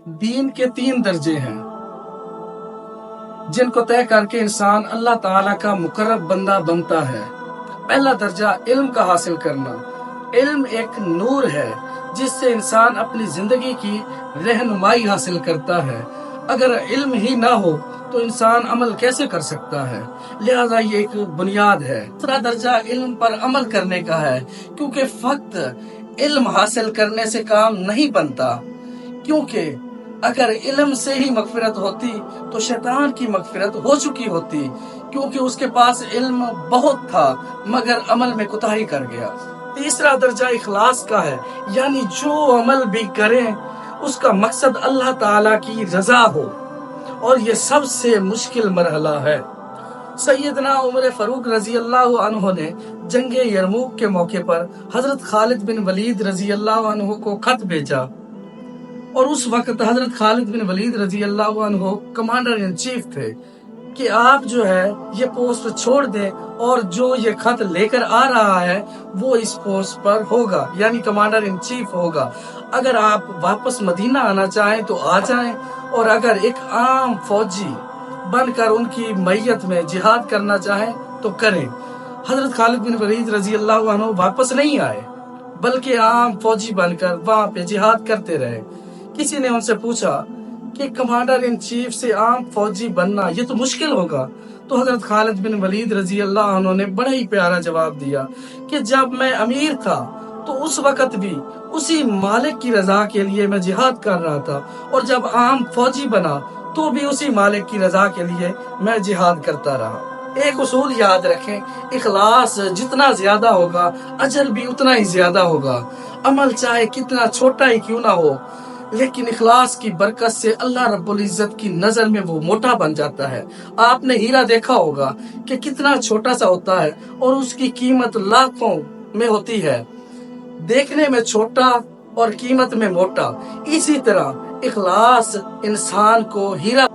دین کے 3 درجے ہیں جن کو طے کر کے انسان اللہ تعالیٰ کا مقرب بندہ بنتا ہے۔ پہلا درجہ علم کا حاصل کرنا۔ علم ایک نور ہے جس سے انسان اپنی زندگی کی رہنمائی حاصل کرتا ہے۔ اگر علم ہی نہ ہو تو انسان عمل کیسے کر سکتا ہے؟ لہذا یہ ایک بنیاد ہے۔ دوسرا درجہ علم پر عمل کرنے کا ہے، کیونکہ فقط علم حاصل کرنے سے کام نہیں بنتا، کیونکہ اگر علم سے ہی مغفرت ہوتی تو شیطان کی مغفرت ہو چکی ہوتی، کیونکہ اس کے پاس علم بہت تھا مگر عمل میں کوتاہی کر گیا۔ تیسرا درجہ اخلاص کا ہے، یعنی جو عمل بھی کریں اس کا مقصد اللہ تعالیٰ کی رضا ہو، اور یہ سب سے مشکل مرحلہ ہے۔ سیدنا عمر فاروق رضی اللہ عنہ نے جنگ یرموک کے موقع پر حضرت خالد بن ولید رضی اللہ عنہ کو خط بھیجا، اور اس وقت حضرت خالد بن ولید رضی اللہ عنہ کمانڈر ان چیف تھے کہ آپ جو ہے یہ پوسٹ چھوڑ دیں، اور جو یہ خط لے کر آ رہا ہے وہ اس پوسٹ پر ہوگا، یعنی کمانڈر ان چیف ہوگا۔ اگر آپ واپس مدینہ آنا چاہیں تو آ جائیں، اور اگر ایک عام فوجی بن کر ان کی معیت میں جہاد کرنا چاہیں تو کریں۔ حضرت خالد بن ولید رضی اللہ عنہ واپس نہیں آئے، بلکہ عام فوجی بن کر وہاں پہ جہاد کرتے رہے۔ کسی نے ان سے پوچھا کہ کمانڈر ان چیف سے عام فوجی بننا یہ تو مشکل ہوگا، تو حضرت خالد بن ولید رضی اللہ عنہ نے بڑا ہی پیارا جواب دیا کہ جب میں امیر تھا تو اس وقت بھی اسی مالک کی رضا کے لیے میں جہاد کر رہا تھا، اور جب عام فوجی بنا تو بھی اسی مالک کی رضا کے لیے میں جہاد کرتا رہا۔ ایک اصول یاد رکھیں، اخلاص جتنا زیادہ ہوگا اجر بھی اتنا ہی زیادہ ہوگا۔ عمل چاہے کتنا چھوٹا ہی کیوں نہ ہو، لیکن اخلاص کی برکت سے اللہ رب العزت کی نظر میں وہ موٹا بن جاتا ہے۔ آپ نے ہیرا دیکھا ہوگا کہ کتنا چھوٹا سا ہوتا ہے اور اس کی قیمت لاکھوں میں ہوتی ہے، دیکھنے میں چھوٹا اور قیمت میں موٹا۔ اسی طرح اخلاص انسان کو ہیرا